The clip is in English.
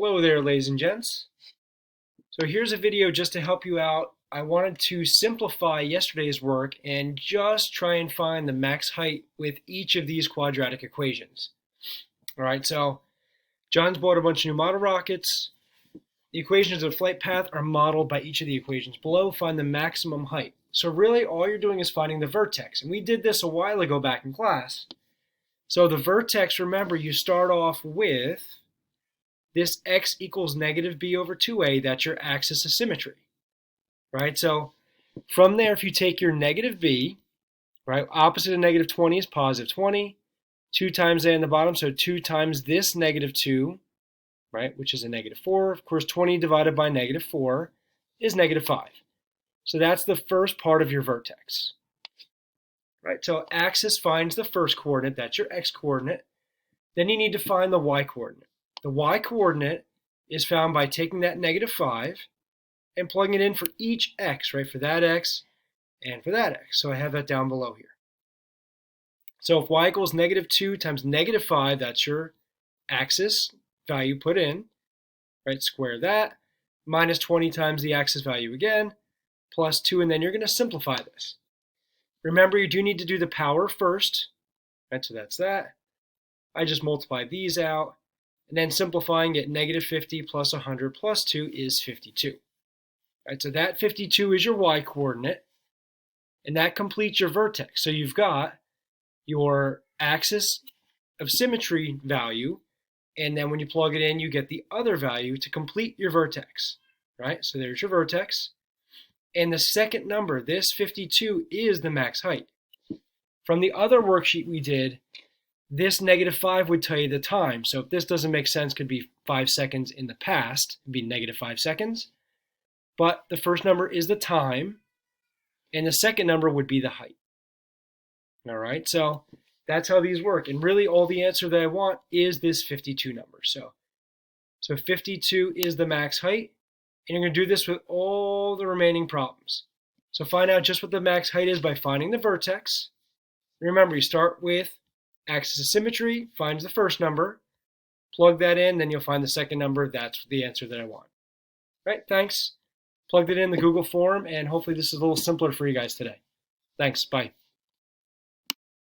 Hello there, ladies and gents. So here's a video just to help you out. I wanted to simplify yesterday's work and just try and find the max height with each of these quadratic equations. All right, so John's bought a bunch of new model rockets. The equations of the flight path are modeled by each of the equations below. Find the maximum height. So really all you're doing is finding the vertex. And we did this a while ago back in class. So the vertex, remember, you start off with this x equals negative b over 2a, that's your axis of symmetry, right? So from there, if you take your negative b, right, opposite of negative 20 is positive 20, 2 times a in the bottom, so 2 times this negative 2, right, which is a negative 4. Of course, 20 divided by negative 4 is negative 5. So that's the first part of your vertex, right? So axis finds the first coordinate, that's your x-coordinate. Then you need to find the y-coordinate. The y-coordinate is found by taking that negative 5 and plugging it in for each x, right? For that x and for that x. So I have that down below here. So if y equals negative 2 times negative 5, that's your axis value put in, right? Square that, minus 20 times the axis value again, plus 2, and then you're going to simplify this. Remember, you do need to do the power first, right? So that's that. I just multiply these out. And then simplifying it, negative 50 plus 100 plus 2 is 52. Right, so that 52 is your y-coordinate, and that completes your vertex. So you've got your axis of symmetry value, and then when you plug it in, you get the other value to complete your vertex. Right, so there's your vertex. And the second number, this 52, is the max height. From the other worksheet we did, this negative 5 would tell you the time. So if this doesn't make sense, it could be 5 seconds in the past. It would be negative 5 seconds. But the first number is the time, and the second number would be the height. All right, so that's how these work. And really all the answer that I want is this 52 number. So 52 is the max height, and you're going to do this with all the remaining problems. So find out just what the max height is by finding the vertex. Remember, you start with axis of symmetry, finds the first number, plug that in, then you'll find the second number. That's the answer that I want. Right, thanks. Plugged it in the Google form, and hopefully this is a little simpler for you guys today. Thanks, bye.